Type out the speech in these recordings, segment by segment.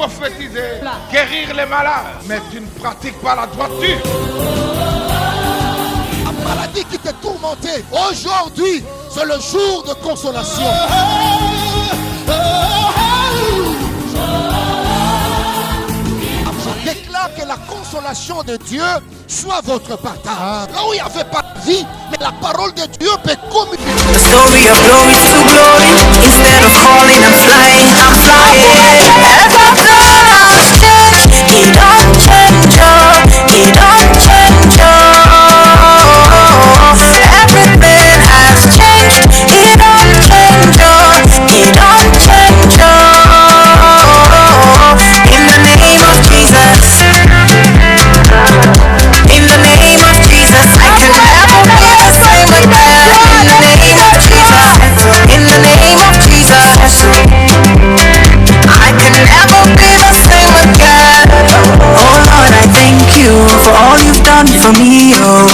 prophétiser, guérir les malades, mais tu ne pratiques pas la droiture. La maladie qui te tourmentait, aujourd'hui, c'est le jour de consolation. Je déclare que la consolation de Dieu soit votre partage. Là où il n'y avait pas de vie, mais la parole de Dieu peut communiquer. The story of glory to glory. Instead of falling, I'm flying, I'm flying. Everything has changed. He don't change up. He don't change up. Everything has changed. He don't change up. He don't change up. In the name of Jesus. In the name of Jesus, I can never be the same again. In the name of Jesus, in the name of Jesus, I can never be the same again. Oh Lord, I thank you for all you've done for me, oh.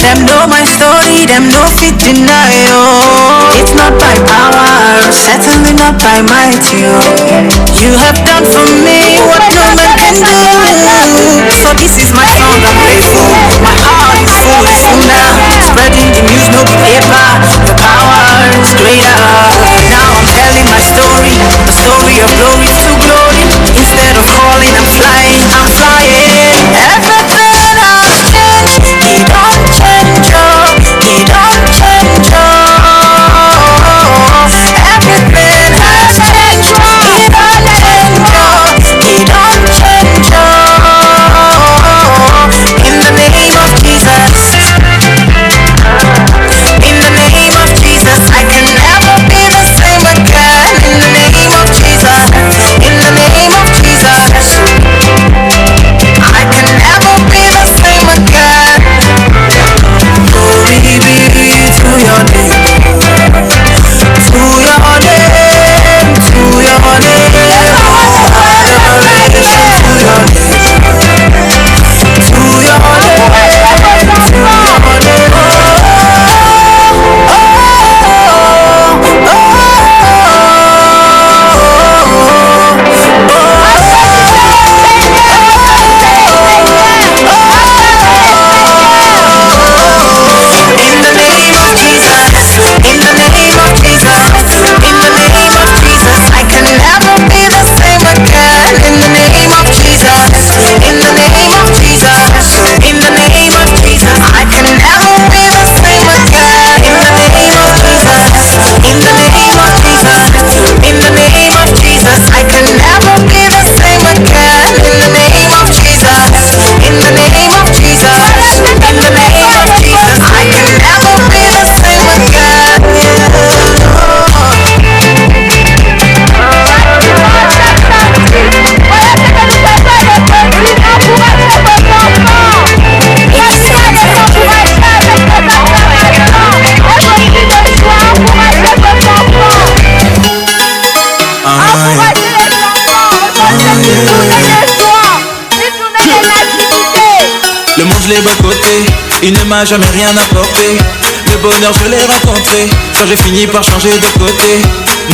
Them know my story, them no fit deny, oh. It's not by power, certainly not by might, oh. You have done for me what no man can do. So this is my song, I'm grateful. My heart is full of you now. Spreading the news, no paper. The power is greater. Now I'm telling my story, a story of glory to glory. Instead of falling, I'm flying, I'm flying. Everything has changed. He don't change up. He don't change up. Everything has changed. He don't change up. He don't change up. In the name of Jesus. In the name of Jesus, I can never be the same again. In the name of Jesus. In the name of Jesus, I can never be the same again. Glory be to your name. To your name. To your name. Adoration to your name. To your Le monde je l'ai boycotté, il ne m'a jamais rien apporté. Le bonheur je l'ai rencontré, quand j'ai fini par changer de côté.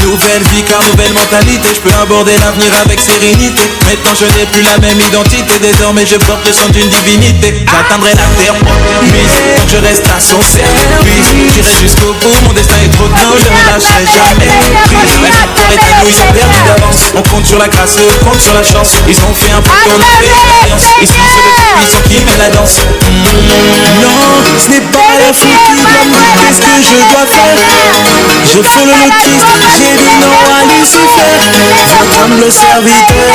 Nouvelle vie car nouvelle mentalité, je peux aborder l'avenir avec sérénité. Maintenant je n'ai plus la même identité, désormais je porte le sang d'une divinité. J'atteindrai la terre promise, donc je reste à son service. J'irai jusqu'au bout, mon destin est trop tôt, je ne lâcherai jamais prise. Les acteurs éteints, ils ont perdu d'avance. On compte sur la grâce, on compte sur la chance. Ils ont fait un peu qu'on a fait l'alliance. Ici c'est le truc, ils sont qui mènent la danse. Non, ce n'est pas la foule qui doit me dire qu'est-ce que je dois faire. Je fais le notice, j'ai dit non à Lucifer. Votre humble serviteur,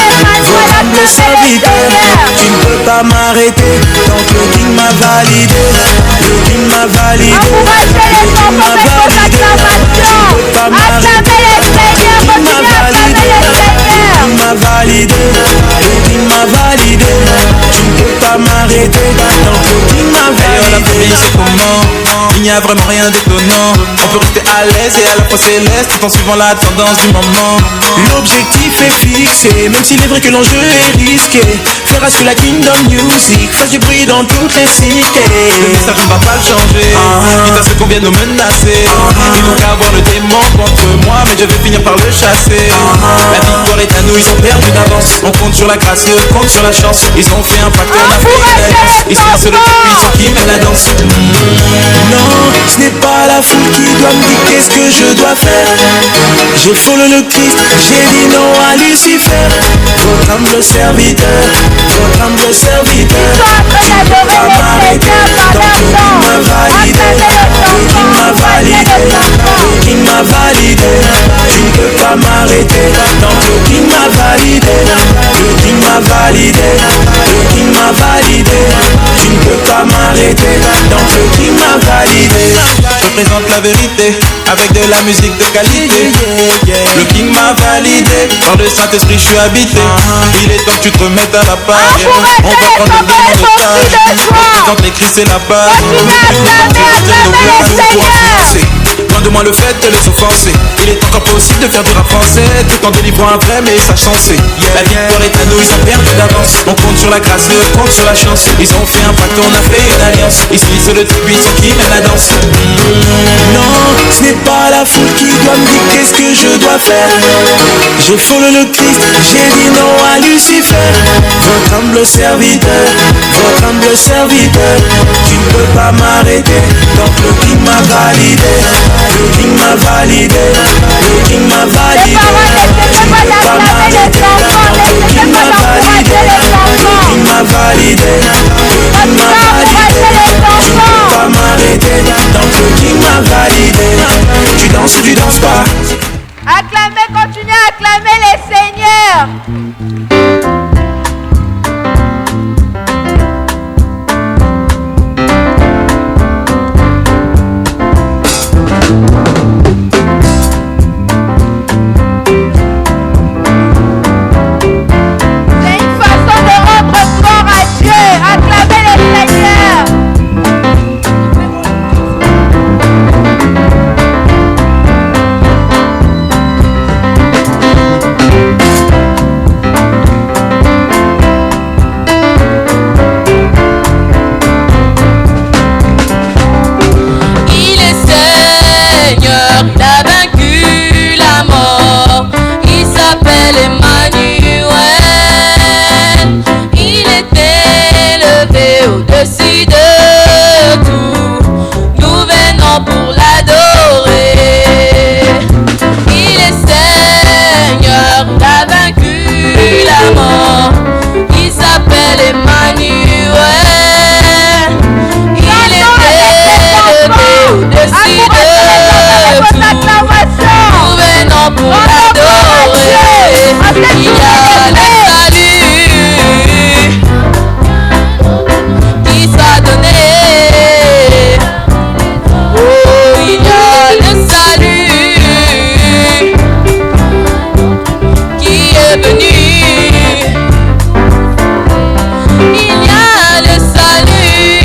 votre humble serviteur. Tu ne peux pas m'arrêter tant que le King m'a validé. Le King m'a validé. Le King m'a validé. Tu ne peux pas m'arrêter. Le King m'a validé. Le King m'a validé. Le King m'a validé. Tu ne peux pas m'arrêter tant que le King m'a validé. La famille c'est comment? Il n'y a vraiment rien d'étonnant. On peut rester à l'aise l'aise et à la fois céleste, tout en suivant la tendance du moment. L'objectif est fixé, même s'il est vrai que l'enjeu est risqué. Faire assurer la Kingdom Music, fasse du bruit dans toutes les cités. Le message on va pas le changer, quitte à ce qu'on vienne nous menacer. Ils n'ont qu'à avoir le démon contre moi, mais je vais finir par le chasser. La victoire est à nous, ils ont perdu d'avance. On compte sur la grâce et on compte sur la chance. Ils ont fait un pacte, on a fait une alliance. Ils sont sur le puissant qui mène la danse. Non, ce n'est pas la foule qui doit me dire qu'est-ce que je dois faire. J'ai follow le Christ, j'ai dit non à Lucifer. Votre humble serviteur, votre humble serviteur. Tu ne peux pas m'arrêter, donc le King m'a validé. Le King m'a validé, le King m'a validé. Tu ne peux pas m'arrêter, donc le King m'a validé. Le King m'a validé, le King m'a validé. Tu ne peux pas m'arrêter, donc le King m'a validé. Je présente la vérité avec de la musique de qualité. Le King m'a validé, par le Saint-Esprit je suis habité. Il est temps que tu te remettes à la page. On va prendre le démon en otage. On présente les Christ et la base. Loin de moi le fait de les offenser. Il est encore possible de faire du rap français tout en délivrant un vrai message sensé. La victoire est à nous, ils ont perdu d'avance. On compte sur la grâce et on compte sur la chance. Ils ont fait un pacte, on a fait une alliance. Ici c'est le tout puissant qui mène la danse. Non, ce n'est pas la foule qui doit me dire qu'est-ce que je dois faire. J'ai follow le Christ, j'ai dit non à Lucifer. Votre humble serviteur, votre humble serviteur. Tu ne peux pas m'arrêter, donc le King m'a validé. Le King m'a validé, le King m'a validé. Tu ne peux pas m'arrêter, donc le King m'a validé. Le King m'a validé, le King m'a validé. Tu ne peux pas m'arrêter, donc le King m'a validé. Tu danses ou tu danses pas? Acclamez, continuez à acclamer les seigneurs. C'est une façon de rendre gloire à Dieu. Acclamez les seigneurs. Au-dessus de tout, nous venons pour l'adorer. Il est Seigneur, il a vaincu la mort. Il s'appelle Emmanuel. Il est élevé au-dessus de tout. Nous venons pour l'adorer. Il y a le salut qui soit donné. Oh, il y a le salut qui est venu. Il y a le salut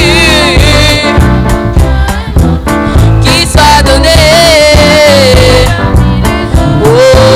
qui soit donné. Oh,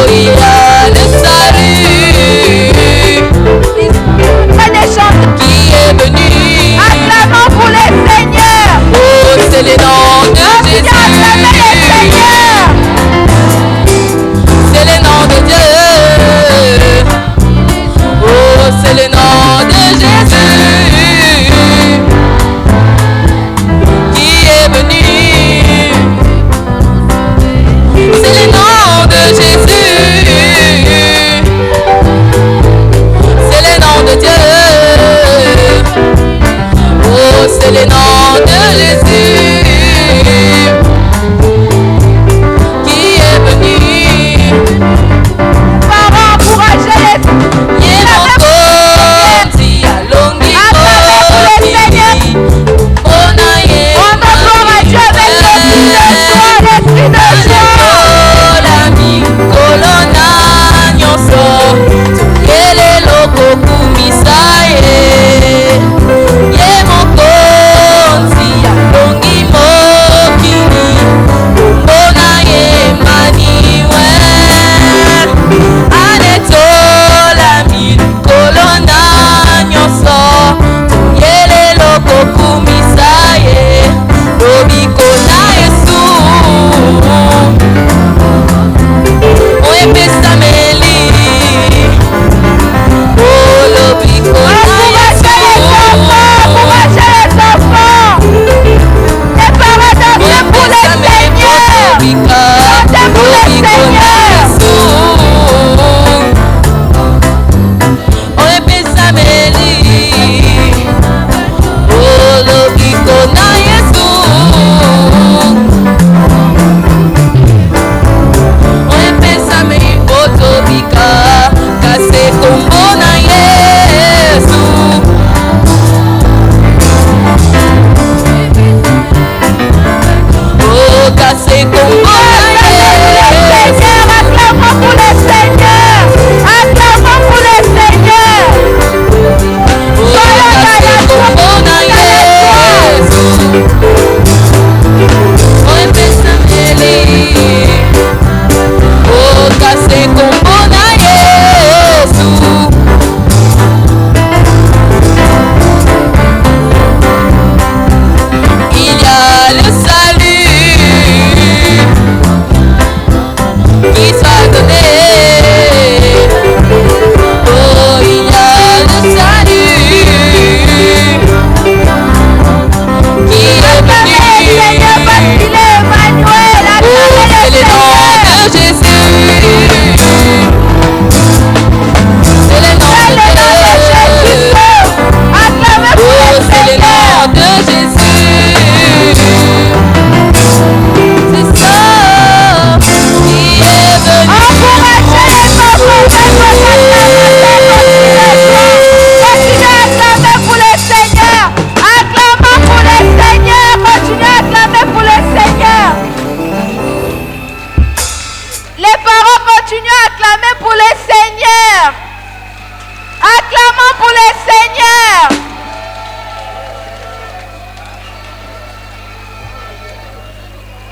Continuez à acclamer pour le Seigneur. Acclamons pour le Seigneur.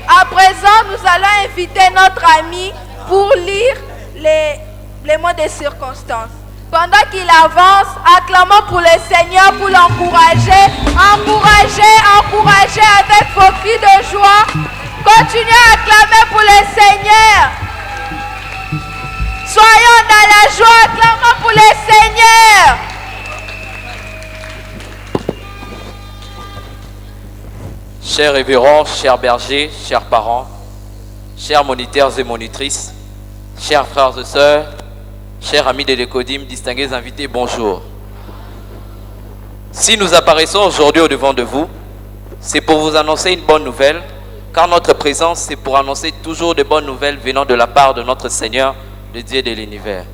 À présent, nous allons inviter notre ami pour lire les mots de circonstance. Pendant qu'il avance, acclamons pour le Seigneur pour l'encourager. Encouragez avec vos cris de joie. Continuez à acclamer pour le Seigneur. Soyons dans la joie, acclamons pour le Seigneur. Chers révérends, chers bergers, chers parents, chers moniteurs et monitrices, chers frères et sœurs, chers amis de l'Écodim, distingués invités, bonjour. Si nous apparaissons aujourd'hui au-devant de vous, c'est pour vous annoncer une bonne nouvelle, car notre présence, c'est pour annoncer toujours de bonnes nouvelles venant de la part de notre Seigneur, le Dieu de l'univers.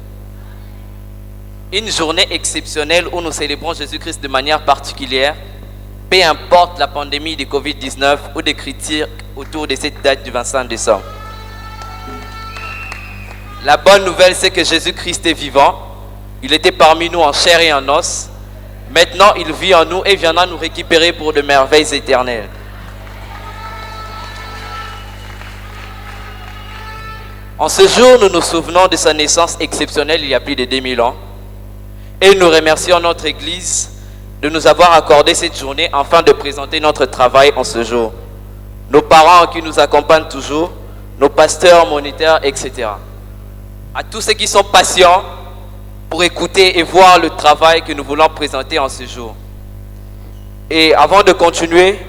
Une journée exceptionnelle où nous célébrons Jésus-Christ de manière particulière, peu importe la pandémie de Covid-19 ou des critiques autour de cette date du 25 décembre. La bonne nouvelle, c'est que Jésus-Christ est vivant. Il était parmi nous en chair et en os. Maintenant, il vit en nous et viendra nous récupérer pour de merveilles éternelles. En ce jour, nous nous souvenons de sa naissance exceptionnelle il y a plus de 2000 ans. Et nous remercions notre Église de nous avoir accordé cette journée afin de présenter notre travail en ce jour. Nos parents qui nous accompagnent toujours, nos pasteurs, moniteurs, etc. À tous ceux qui sont patients pour écouter et voir le travail que nous voulons présenter en ce jour. Et avant de continuer,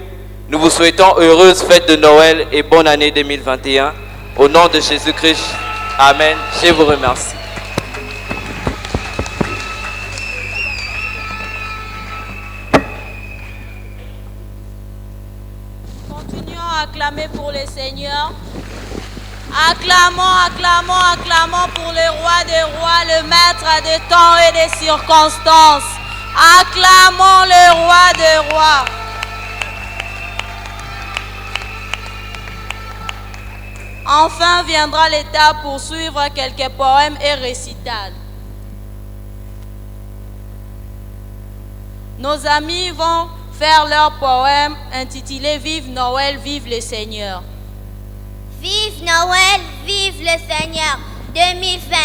nous vous souhaitons heureuse fête de Noël et bonne année 2021. Au nom de Jésus-Christ, Amen. Je vous remercie. Continuons à acclamer pour le Seigneur. Acclamons pour le roi des rois, le maître des temps et des circonstances. Acclamons le roi des rois. Enfin viendra l'étape pour suivre quelques poèmes et récitals. Nos amis vont faire leur poème intitulé « Vive Noël, vive le Seigneur ». Vive Noël, vive le Seigneur. 2020,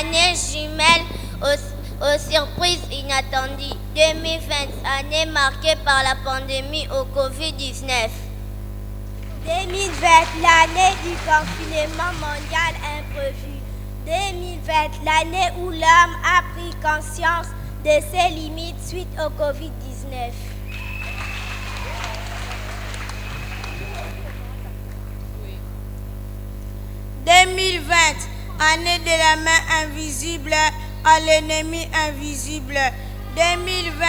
année jumelle aux surprises inattendues. 2020, année marquée par la pandémie au Covid-19. 2020, l'année du confinement mondial imprévu. 2020, l'année où l'homme a pris conscience de ses limites suite au Covid-19. Oui. 2020, année de la main invisible à l'ennemi invisible. 2020,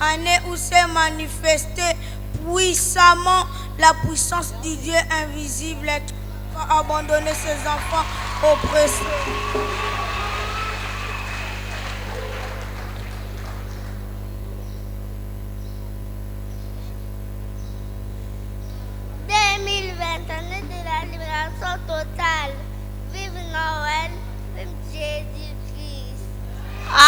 année où s'est manifestée puissamment la puissance du Dieu invisible qui a abandonné ses enfants oppressés. Année de la libération totale. Vive Noël, vive Jésus-Christ.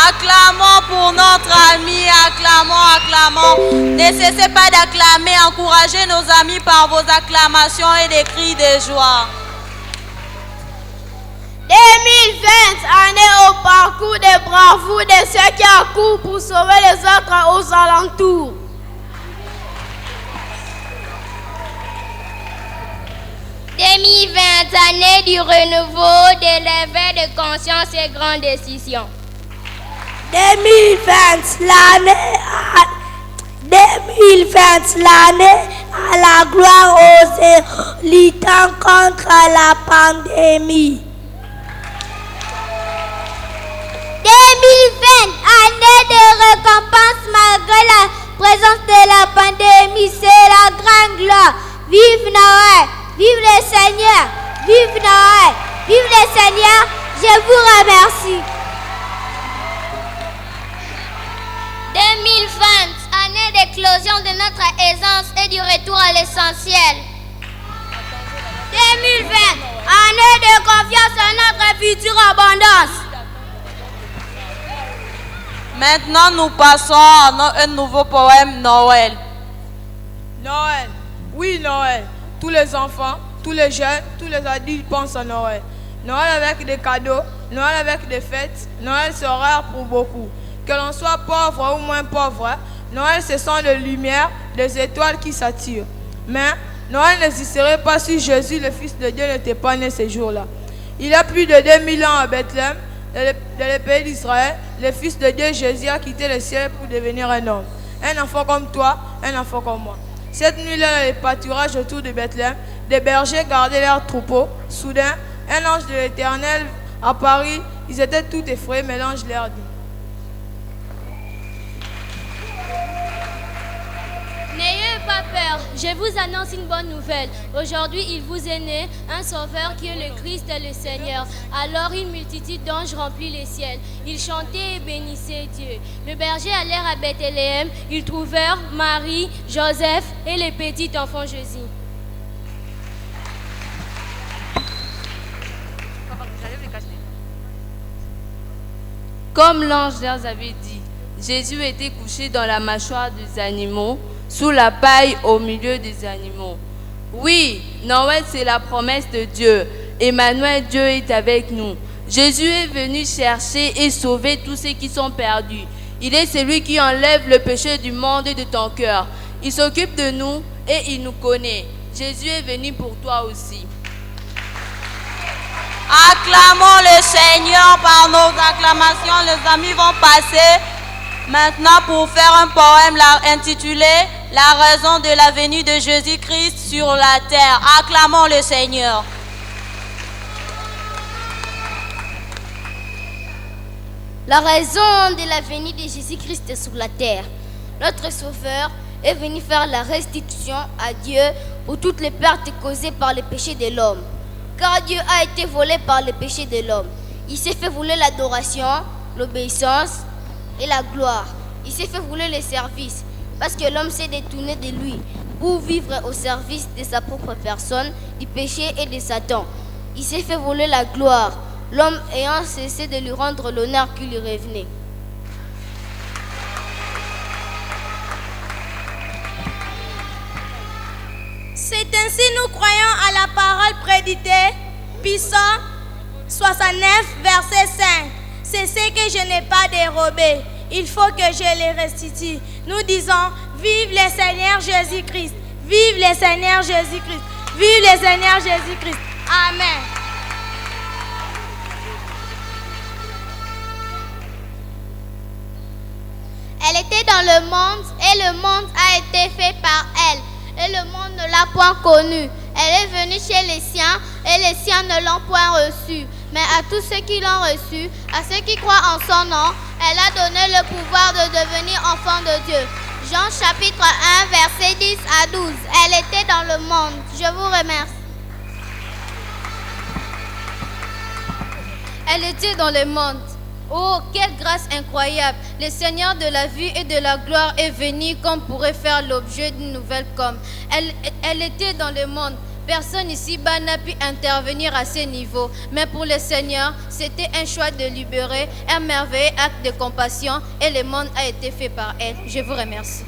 Acclamons pour notre ami, acclamons. Ne cessez pas d'acclamer, encouragez nos amis par vos acclamations et des cris de joie. 2020, année au parcours de bravoure de ceux qui accourent pour sauver les autres aux alentours. 2020, année du renouveau, de l'éveil de conscience et grandes décisions. 2020, l'année à la gloire aux luttants contre la pandémie. 2020, année de récompense malgré la présence de la pandémie, c'est la grande gloire. Vive Noël, vive le Seigneur, vive Noël, vive le Seigneur, je vous remercie. 2020, année d'éclosion de notre aisance et du retour à l'essentiel. 2020, année de confiance en notre futur Maintenant, nous passons à un nouveau poème, Noël. Noël, oui Noël. Tous les enfants, tous les jeunes, tous les adultes pensent à Noël. Noël avec des cadeaux, Noël avec des fêtes, Noël c'est rare pour beaucoup. Que l'on soit pauvre ou moins pauvre, Noël ce sont les lumières, des étoiles qui s'attirent. Mais Noël n'existerait pas si Jésus, le Fils de Dieu, n'était pas né ce jour-là. Il y a plus de 2000 ans à Bethléem, dans le pays d'Israël, le Fils de Dieu, Jésus, a quitté le ciel pour devenir un homme. Un enfant comme toi, un enfant comme moi. Cette nuit-là, les pâturages autour de Bethléem, des bergers gardaient leurs troupeaux. Soudain, un ange de l'Éternel apparut. Ils étaient tout effrayés, mais l'ange leur dit: N'ayez pas peur, je vous annonce une bonne nouvelle. Aujourd'hui, il vous est né un sauveur qui est le Christ et le Seigneur. Alors une multitude d'anges remplit les ciels. Ils chantaient et bénissaient Dieu. Le berger allèrent à Bethléem. Ils trouvèrent Marie, Joseph et le petit enfant Jésus. Comme l'ange leur avait dit, Jésus était couché dans la mâchoire des animaux, sous la paille au milieu des animaux. Oui, Noël, c'est la promesse de Dieu. Emmanuel, Dieu est avec nous. Jésus est venu chercher et sauver tous ceux qui sont perdus. Il est celui qui enlève le péché du monde et de ton cœur. Il s'occupe de nous et il nous connaît. Jésus est venu pour toi aussi. Acclamons le Seigneur par nos acclamations. Les amis vont passer maintenant pour faire un poème intitulé « La raison de la venue de Jésus-Christ sur la terre ». Acclamons le Seigneur. La raison de la venue de Jésus-Christ sur la terre. Notre Sauveur est venu faire la restitution à Dieu pour toutes les pertes causées par le péché de l'homme. Car Dieu a été volé par le péché de l'homme. Il s'est fait voler l'adoration, l'obéissance et la gloire. Il s'est fait voler le service parce que l'homme s'est détourné de lui pour vivre au service de sa propre personne, du péché et de Satan. Il s'est fait voler la gloire, l'homme ayant cessé de lui rendre l'honneur qui lui revenait. C'est ainsi nous croyons à la parole préditée, Psaume 69, verset 5. C'est ce que je n'ai pas dérobé. Il faut que je les restitue. Nous disons, vive le Seigneur Jésus-Christ. Vive le Seigneur Jésus-Christ. Vive le Seigneur Jésus-Christ. Amen. Elle était dans le monde et le monde a été fait par elle. Et le monde ne l'a point connue. Elle est venue chez les siens et les siens ne l'ont point reçue. Mais à tous ceux qui l'ont reçue, à ceux qui croient en son nom, elle a donné le pouvoir de devenir enfants de Dieu. Jean chapitre 1, versets 10 à 12. Elle était dans le monde. Je vous remercie. Elle était dans le monde. Oh, quelle grâce incroyable! Le Seigneur de la vie et de la gloire est venu comme pourrait faire l'objet d'une nouvelle comme. Elle était dans le monde. Personne ici-bas n'a pu intervenir à ce niveau. Mais pour le Seigneur, c'était un choix de libérer, un merveilleux acte de compassion et le monde a été fait par elle. Je vous remercie.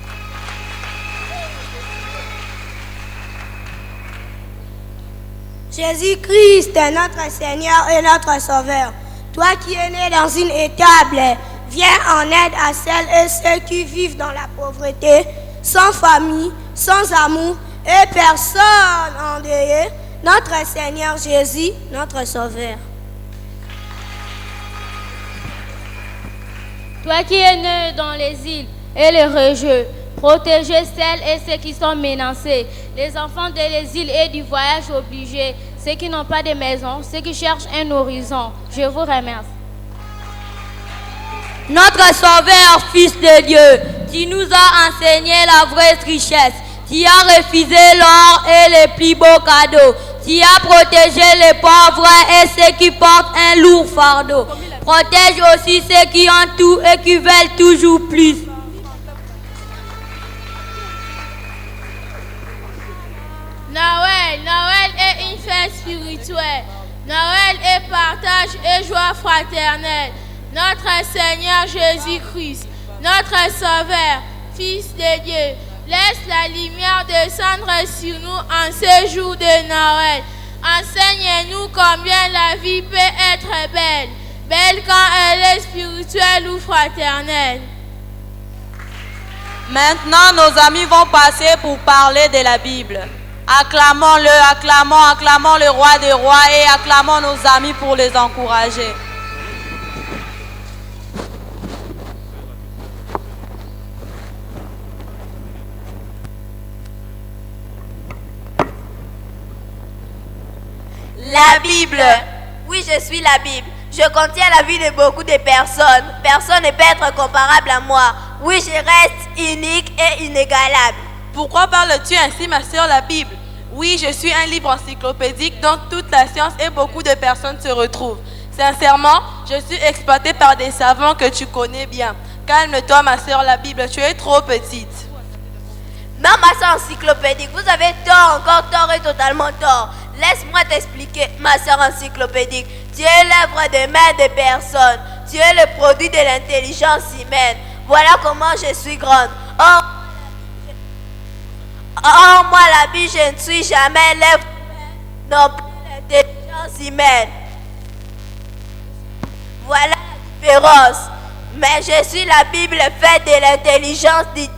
Jésus-Christ est notre Seigneur et notre Sauveur. Toi qui es né dans une étable, viens en aide à celles et ceux qui vivent dans la pauvreté, sans famille, sans amour et personne endeuillé. Notre Seigneur Jésus, notre Sauveur. Toi qui es né dans les îles et les régions, protégez celles et ceux qui sont menacés, les enfants des îles et du voyage obligé, ceux qui n'ont pas de maison, ceux qui cherchent un horizon. Je vous remercie. Notre Sauveur, Fils de Dieu, qui nous a enseigné la vraie richesse, qui a refusé l'or et les plus beaux cadeaux, qui a protégé les pauvres et ceux qui portent un lourd fardeau. Protège aussi ceux qui ont tout et qui veulent toujours plus. Noël est une fête spirituelle. Noël est partage et joie fraternelle. notre Seigneur Jésus-Christ, notre Sauveur, Fils de Dieu, laisse la lumière descendre sur nous en ce jour de Noël. Enseigne-nous combien la vie peut être belle, belle quand elle est spirituelle ou fraternelle. Maintenant, nos amis vont passer pour parler de la Bible. Acclamons-le, acclamons le roi des rois et acclamons nos amis pour les encourager. La Bible. Oui, je suis la Bible. Je contiens la vie de beaucoup de personnes. Personne ne peut être comparable à moi. Oui, je reste unique et inégalable. Pourquoi parles-tu ainsi, ma sœur, la Bible? Oui, je suis un livre encyclopédique dont toute la science et beaucoup de personnes se retrouvent. Sincèrement, je suis exploitée par des savants que tu connais bien. Calme-toi, ma sœur, la Bible, tu es trop petite. Non, ma sœur encyclopédique, vous avez tort, encore tort et totalement tort. Laisse-moi t'expliquer, ma sœur encyclopédique. Tu es l'œuvre des mains des personnes. Tu es le produit de l'intelligence humaine. Voilà comment je suis grande. Or, moi, la Bible, je ne suis jamais l'œuvre non plus l'intelligence humaine. Voilà la différence. Mais je suis la Bible faite de l'intelligence divine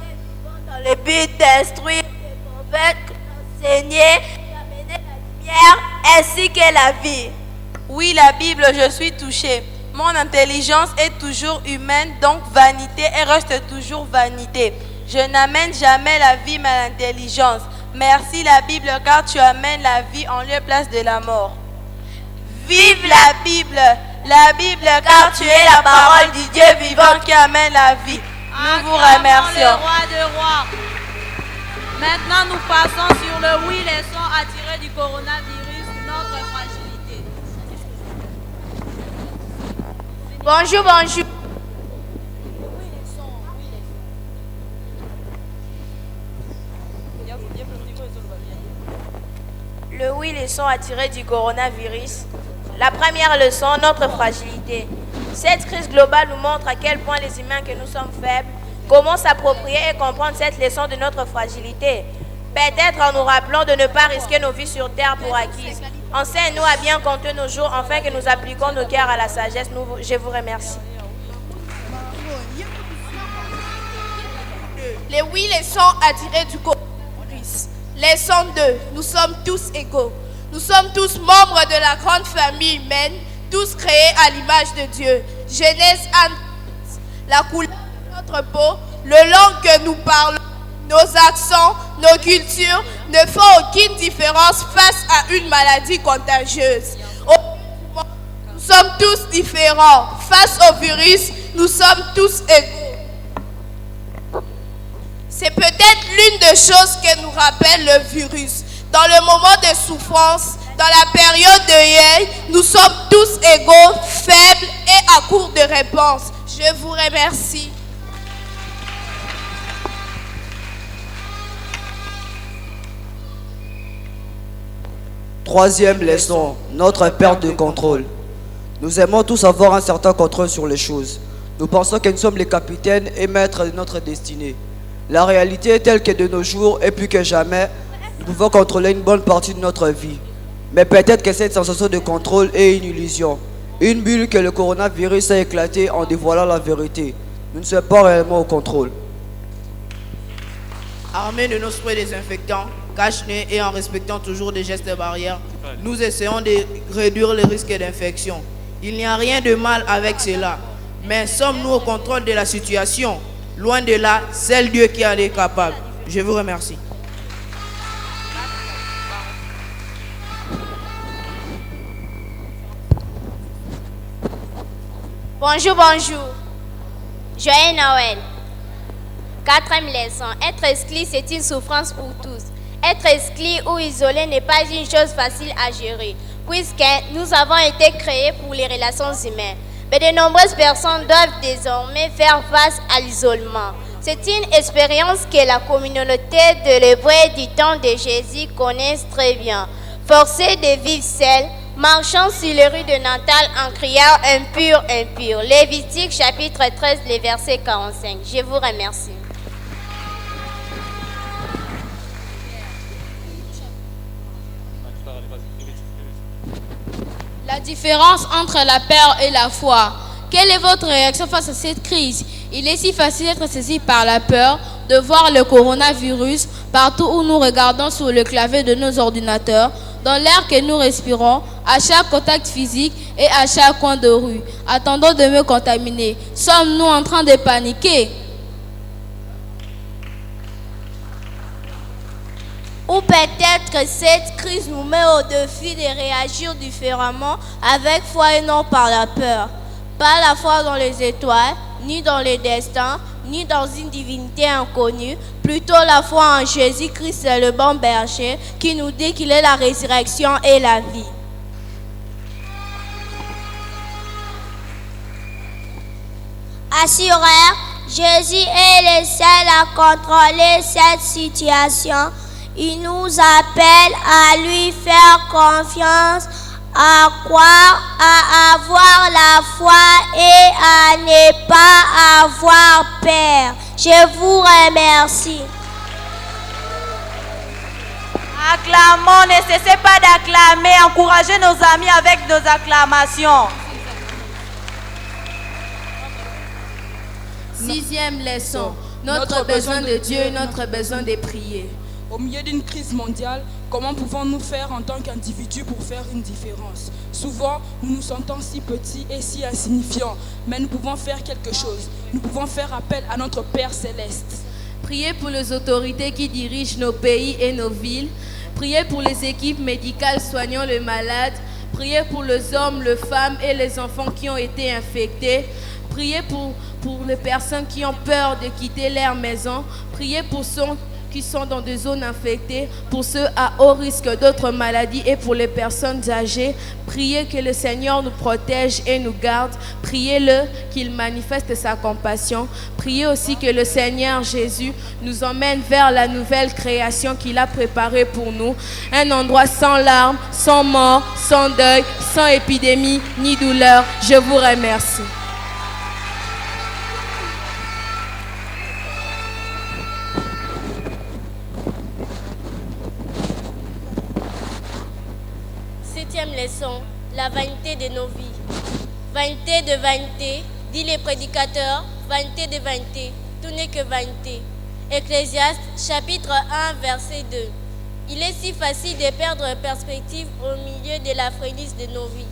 dans le but d'instruire, de convaincre, d'enseigner, d'amener la lumière ainsi que la vie. Oui, la Bible, je suis touchée. Mon intelligence est toujours humaine, donc vanité et reste toujours vanité. Je n'amène jamais la vie mais l'intelligence. Merci la Bible car tu amènes la vie en lieu place de la mort. Vive la Bible car tu es la parole du Dieu vivant qui amène la vie. Nous vous remercions. Le roi des rois. Maintenant nous passons sur le oui, les sons attirés du coronavirus, notre fragilité. Bonjour, bonjour. Le oui, les sons attirés du coronavirus. La première leçon, notre fragilité. Cette crise globale nous montre à quel point les humains que nous sommes faibles. Comment s'approprier et comprendre cette leçon de notre fragilité? Peut-être en nous rappelant de ne pas risquer nos vies sur terre pour acquises. Enseigne-nous à bien compter nos jours afin que nous appliquions nos cœurs à la sagesse. Je vous remercie. Les oui, les sons attirés du coronavirus. Leçon 2. Nous sommes tous égaux. Nous sommes tous membres de la grande famille humaine, tous créés à l'image de Dieu. Genèse 1. La couleur de notre peau, le langue que nous parlons, nos accents, nos cultures ne font aucune différence face à une maladie contagieuse. Nous sommes tous différents. Face au virus, nous sommes tous égaux. C'est peut-être l'une des choses que nous rappelle le virus. Dans le moment de souffrance, dans la période de deuil, nous sommes tous égaux, faibles et à court de réponses. Je vous remercie. Troisième leçon, notre perte de contrôle. Nous aimons tous avoir un certain contrôle sur les choses. Nous pensons que nous sommes les capitaines et maîtres de notre destinée. La réalité est telle que de nos jours, et plus que jamais, nous pouvons contrôler une bonne partie de notre vie. Mais peut-être que cette sensation de contrôle est une illusion. Une bulle que le coronavirus a éclatée en dévoilant la vérité. Nous ne sommes pas réellement au contrôle. Armés de nos sprays désinfectants, cache-nez et en respectant toujours des gestes barrières, nous essayons de réduire le risque d'infection. Il n'y a rien de mal avec cela. Mais sommes-nous au contrôle de la situation? Loin de là, c'est Dieu qui en est capable. Je vous remercie. Bonjour, bonjour. Joyeux Noël. Quatrième leçon. Être exclu, c'est une souffrance pour tous. Être exclu ou isolé n'est pas une chose facile à gérer, puisque nous avons été créés pour les relations humaines. Mais de nombreuses personnes doivent désormais faire face à l'isolement. C'est une expérience que la communauté de l'Hébreu du temps de Jésus connaît très bien. Forcés de vivre seuls, marchant sur les rues de Nantal en criant impur, impur. Lévitique chapitre 13, les versets 45. Je vous remercie. La différence entre la peur et la foi. Quelle est votre réaction face à cette crise? Il est si facile d'être saisi par la peur, de voir le coronavirus partout où nous regardons sur le clavier de nos ordinateurs, dans l'air que nous respirons, à chaque contact physique et à chaque coin de rue. Attendons de me contaminer. Sommes-nous en train de paniquer? Ou peut-être que cette crise nous met au défi de réagir différemment avec foi et non par la peur. Pas la foi dans les étoiles, ni dans les destins, ni dans une divinité inconnue, plutôt la foi en Jésus-Christ, le bon berger, qui nous dit qu'il est la résurrection et la vie. Assureur, Jésus est le seul à contrôler cette situation. Il nous appelle à lui faire confiance, à croire, à avoir la foi et à ne pas avoir peur. Je vous remercie. Acclamons, ne cessez pas d'acclamer, encouragez nos amis avec nos acclamations. Sixième leçon, notre besoin de Dieu, notre besoin de prier. Au milieu d'une crise mondiale, comment pouvons-nous faire en tant qu'individus pour faire une différence? Souvent, nous nous sentons si petits et si insignifiants, mais nous pouvons faire quelque chose. Nous pouvons faire appel à notre Père Céleste. Priez pour les autorités qui dirigent nos pays et nos villes. Priez pour les équipes médicales soignant les malades. Priez pour les hommes, les femmes et les enfants qui ont été infectés. Priez pour les personnes qui ont peur de quitter leur maison. Priez pour ceux qui sont dans des zones infectées, pour ceux à haut risque d'autres maladies et pour les personnes âgées. Priez que le Seigneur nous protège et nous garde. Priez-le qu'il manifeste sa compassion. Priez aussi que le Seigneur Jésus nous emmène vers la nouvelle création qu'il a préparée pour nous. Un endroit sans larmes, sans mort, sans deuil, sans épidémie ni douleur. Je vous remercie. Leçon, la vanité de nos vies. Vanité de vanité, dit les prédicateurs, vanité de vanité, tout n'est que vanité. Ecclésiaste, chapitre 1, verset 2. Il est si facile de perdre perspective au milieu de la frénésie de nos vies.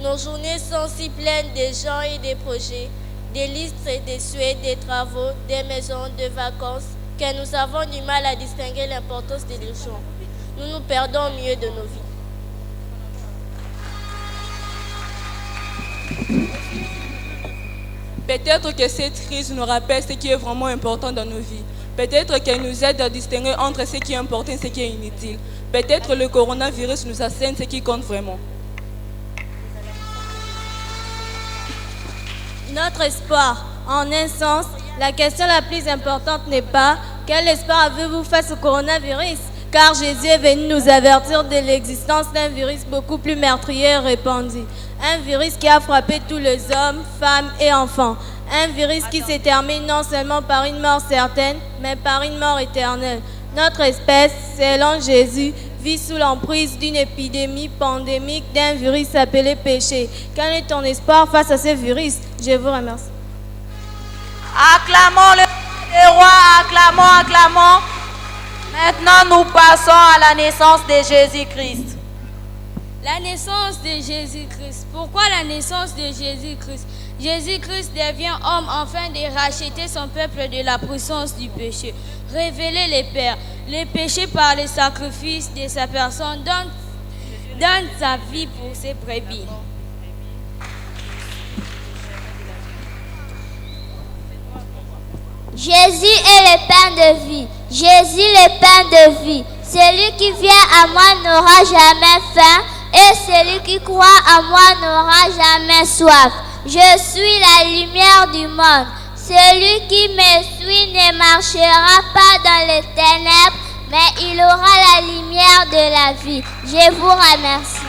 Nos journées sont si pleines de gens et de projets, des listes, des souhaits, des travaux, des maisons, de vacances, que nous avons du mal à distinguer l'importance des leçons. Nous nous perdons au milieu de nos vies. Peut-être que cette crise nous rappelle ce qui est vraiment important dans nos vies. Peut-être qu'elle nous aide à distinguer entre ce qui est important et ce qui est inutile. Peut-être le coronavirus nous enseigne ce qui compte vraiment. Notre espoir, en un sens, la question la plus importante n'est pas quel espoir avez-vous face au coronavirus? Car Jésus est venu nous avertir de l'existence d'un virus beaucoup plus meurtrier et répandu. Un virus qui a frappé tous les hommes, femmes et enfants. Un virus qui se termine non seulement par une mort certaine, mais par une mort éternelle. Notre espèce, selon Jésus, vit sous l'emprise d'une épidémie pandémique d'un virus appelé péché. Quel est ton espoir face à ce virus? Je vous remercie. Acclamons le roi, acclamons, acclamons. Maintenant, nous passons à la naissance de Jésus-Christ. La naissance de Jésus-Christ. Pourquoi la naissance de Jésus-Christ? Jésus-Christ devient homme afin de racheter son peuple de la puissance du péché. Révéler les pères. Les péchés par le sacrifice de sa personne donne sa vie pour ses brebis. Jésus est le pain de vie. Jésus le pain de vie. Celui qui vient à moi n'aura jamais faim et celui qui croit à moi n'aura jamais soif. Je suis la lumière du monde. Celui qui me suit ne marchera pas dans les ténèbres, mais il aura la lumière de la vie. Je vous remercie.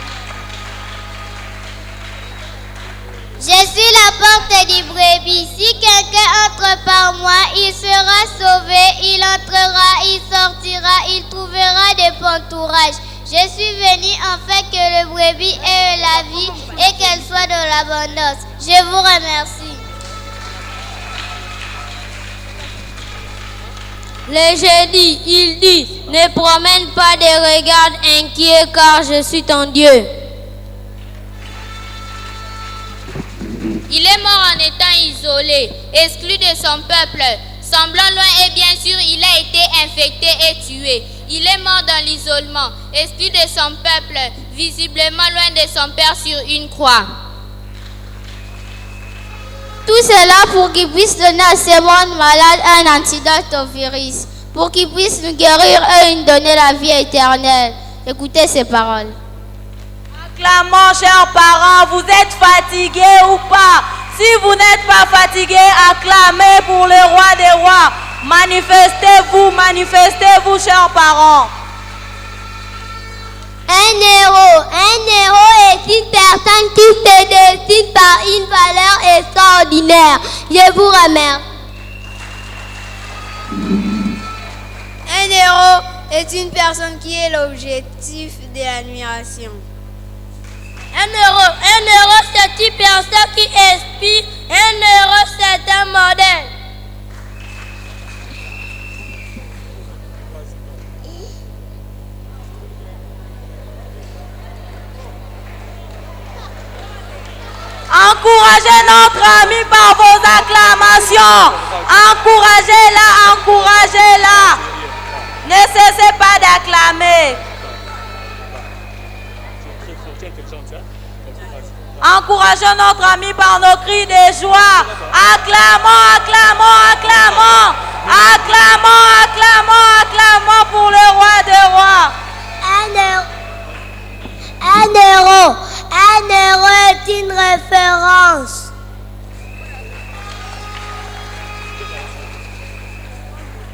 dit brebis, si quelqu'un entre par moi, il sera sauvé, il entrera, il sortira, il trouvera des pâturages. Je suis venu afin que le brebis ait la vie et qu'elle soit dans l'abondance. Je vous remercie. Le jeudi, il dit, ne promène pas de regard inquiet car je suis ton Dieu. Il est mort en étant isolé, exclu de son peuple, semblant loin et bien sûr il a été infecté et tué. Il est mort dans l'isolement, exclu de son peuple, visiblement loin de son Père sur une croix. Tout cela pour qu'il puisse donner à ce monde malade un antidote au virus, pour qu'il puisse nous guérir et nous donner la vie éternelle. Écoutez ces paroles. Acclamons, chers parents, vous êtes fatigués ou pas? Si vous n'êtes pas fatigués, acclamez pour le roi des rois. Manifestez-vous, manifestez-vous, chers parents. Un héros est une personne qui se décide par une valeur extraordinaire. Je vous remercie. Un héros est une personne qui est l'objectif de l'admiration. Un héros, c'est une personne qui inspire. Un héros, c'est un modèle. Encouragez notre ami par vos acclamations. Encouragez-la, encouragez-la. Ne cessez pas d'acclamer. Encourageons notre ami par nos cris de joie. Acclamons, acclamons, acclamons. Acclamons, acclamons, acclamons pour le roi des rois. Un héros est une référence.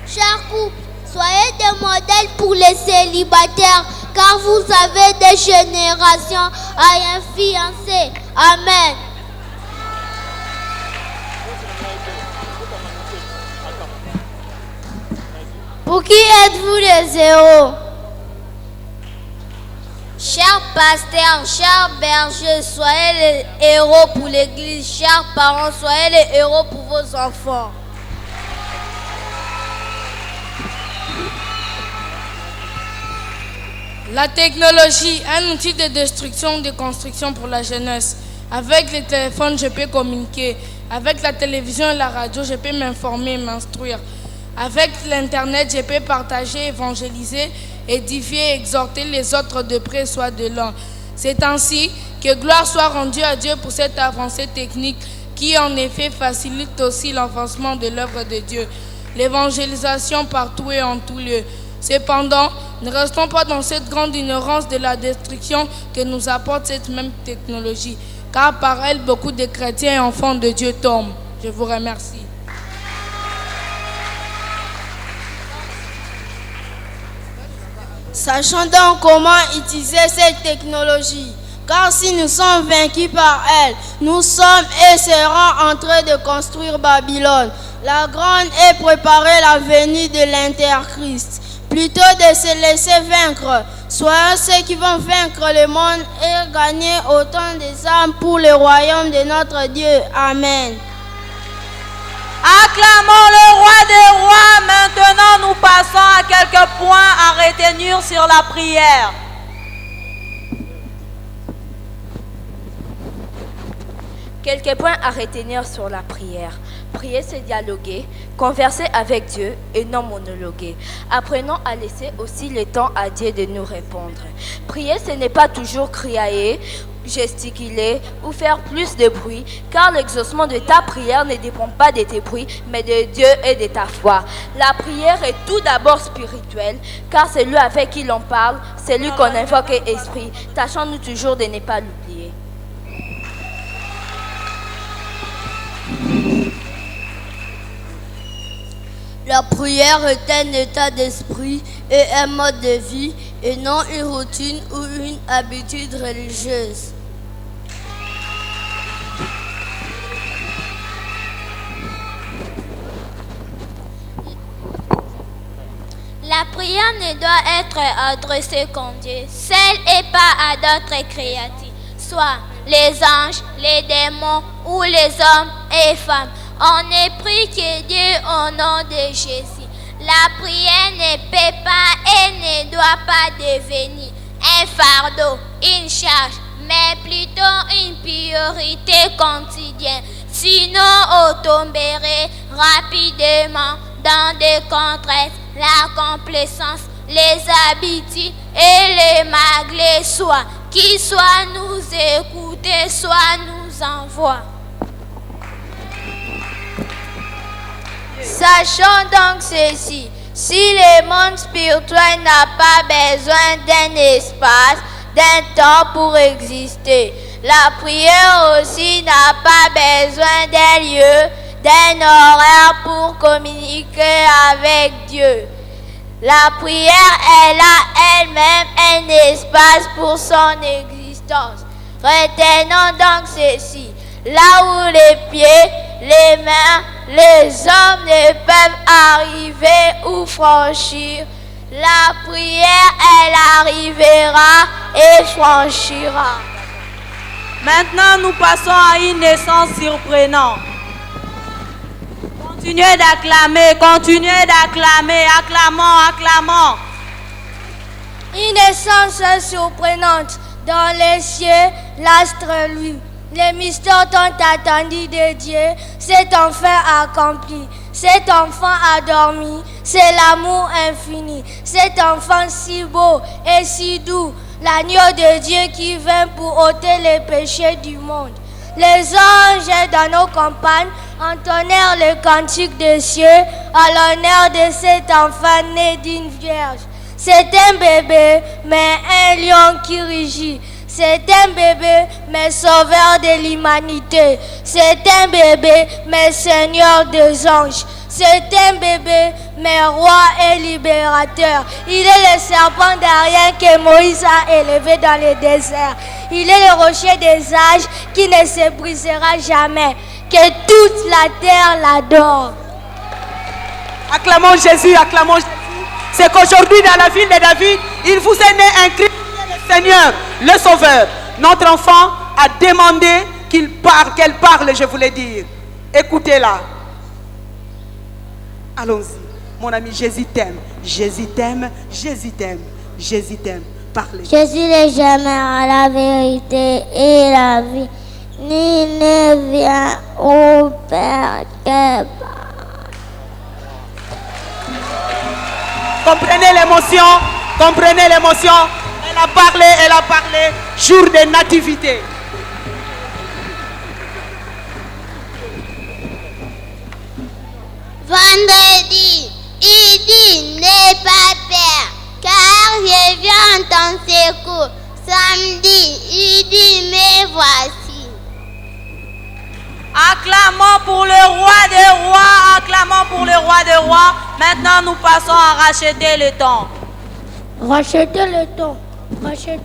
Chers couples, soyez des modèles pour les célibataires, car vous avez des générations à un fiancé. Amen. Pour qui êtes-vous les héros? Chers pasteurs, chers bergers, soyez les héros pour l'église. Chers parents, soyez les héros pour vos enfants. La technologie, un outil de destruction, de construction pour la jeunesse. Avec les téléphones, je peux communiquer. Avec la télévision et la radio, je peux m'informer, m'instruire. Avec l'Internet, je peux partager, évangéliser, édifier, exhorter les autres de près soit de loin. C'est ainsi que gloire soit rendue à Dieu pour cette avancée technique qui en effet facilite aussi l'avancement de l'œuvre de Dieu, l'évangélisation partout et en tout lieu. Cependant, ne restons pas dans cette grande ignorance de la destruction que nous apporte cette même technologie, car par elle, beaucoup de chrétiens et enfants de Dieu tombent. Je vous remercie. Sachons donc comment utiliser cette technologie, car si nous sommes vaincus par elle, nous sommes et serons en train de construire Babylone, la grande, et préparer la venue de l'Interchrist. Plutôt de se laisser vaincre, soyons ceux qui vont vaincre le monde et gagner autant des âmes pour le royaume de notre Dieu. Amen. Acclamons le roi des rois. Maintenant, nous passons à quelques points à retenir sur la prière. Quelques points à retenir sur la prière. Prier, c'est dialoguer, converser avec Dieu et non monologuer. Apprenons à laisser aussi le temps à Dieu de nous répondre. Prier, ce n'est pas toujours crier, gesticuler ou faire plus de bruit, car l'exaucement de ta prière ne dépend pas de tes bruits, mais de Dieu et de ta foi. La prière est tout d'abord spirituelle, car c'est lui avec qui l'on parle, c'est lui qu'on invoque et esprit. Tâchons-nous toujours de ne pas l'oublier. La prière est un état d'esprit et un mode de vie, et non une routine ou une habitude religieuse. ne doit être adressé qu'en Dieu, seul et pas à d'autres créatures, soit les anges, les démons ou les hommes et femmes. On ne prie que Dieu au nom de Jésus. La prière ne peut pas et ne doit pas devenir un fardeau, une charge, mais plutôt une priorité quotidienne. Sinon, on tomberait rapidement dans des contraintes, la complaisance, les habitudes et les malgré soi, qui soit nous écouter, soit nous envoie. Sachons donc ceci, si le monde spirituel n'a pas besoin d'un espace, d'un temps pour exister, la prière aussi n'a pas besoin d'un lieu, d'un horaire pour communiquer avec Dieu. La prière, elle a elle-même un espace pour son existence. Retenons donc ceci, là où les pieds, les mains, les hommes ne peuvent arriver ou franchir, la prière, elle arrivera et franchira. Maintenant, nous passons à une naissance surprenante. Continuez d'acclamer, acclamons. Une naissance surprenante. Dans les cieux, l'astre lui. Les mystères tant attendus de Dieu, cet enfant accompli. Cet enfant a dormi, c'est l'amour infini. Cet enfant si beau et si doux, l'agneau de Dieu qui vient pour ôter les péchés du monde. Les anges dans nos campagnes entonnèrent le cantique des cieux à l'honneur de cet enfant né d'une vierge. C'est un bébé, mais un lion qui rugit. C'est un bébé, mais sauveur de l'humanité. C'est un bébé, mais seigneur des anges. C'est un bébé, mais roi et libérateur. Il est le serpent d'Arien que Moïse a élevé dans le désert. Il est le rocher des âges qui ne se brisera jamais. Que toute la terre l'adore. Acclamons Jésus, acclamons Jésus. C'est qu'aujourd'hui, dans la ville de David, il vous est né un Christ, le Seigneur, le Sauveur. Notre enfant a demandé qu'elle parle, je voulais dire. Écoutez-la. Allons-y. Mon ami, Jésus t'aime. Jésus t'aime, Jésus t'aime, Jésus t'aime. Parlez. Jésus n'est jamais à la vérité et la vie, ni ne vient au Père que par. Comprenez l'émotion, comprenez l'émotion. Elle a parlé, jour de nativité. Vendredi, il dit, n'aie pas peur, car je viens en ton secours. Samedi, il dit, me voici. Acclamons pour le roi des rois, acclamons pour le roi des rois. Maintenant, nous passons à racheter le temps. Racheter le temps, racheter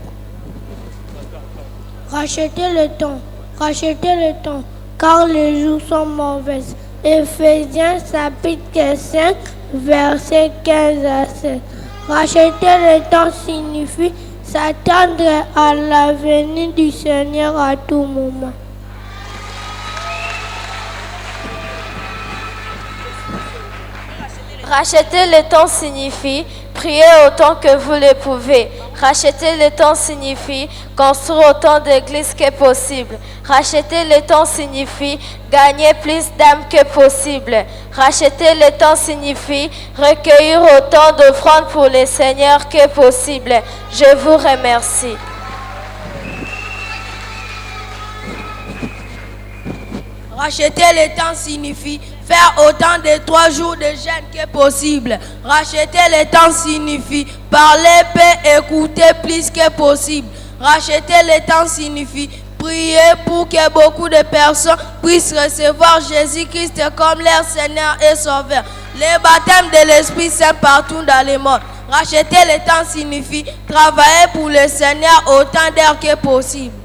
le temps, racheter le temps, car les jours sont mauvais. Éphésiens chapitre 5, versets 15 à 16. Racheter le temps signifie s'attendre à la venue du Seigneur à tout moment. Racheter le temps signifie prier autant que vous le pouvez. Racheter le temps signifie construire autant d'églises que possible. Racheter le temps signifie gagner plus d'âmes que possible. Racheter le temps signifie recueillir autant d'offrandes pour le Seigneur que possible. Je vous remercie. Racheter le temps signifie faire autant de 3 jours de jeûne que possible. Racheter le temps signifie parler peu, écouter plus que possible. Racheter le temps signifie prier pour que beaucoup de personnes puissent recevoir Jésus-Christ comme leur Seigneur et Sauveur. Le baptême de l'Esprit Saint partout dans le monde. Racheter le temps signifie travailler pour le Seigneur autant d'heures que possible.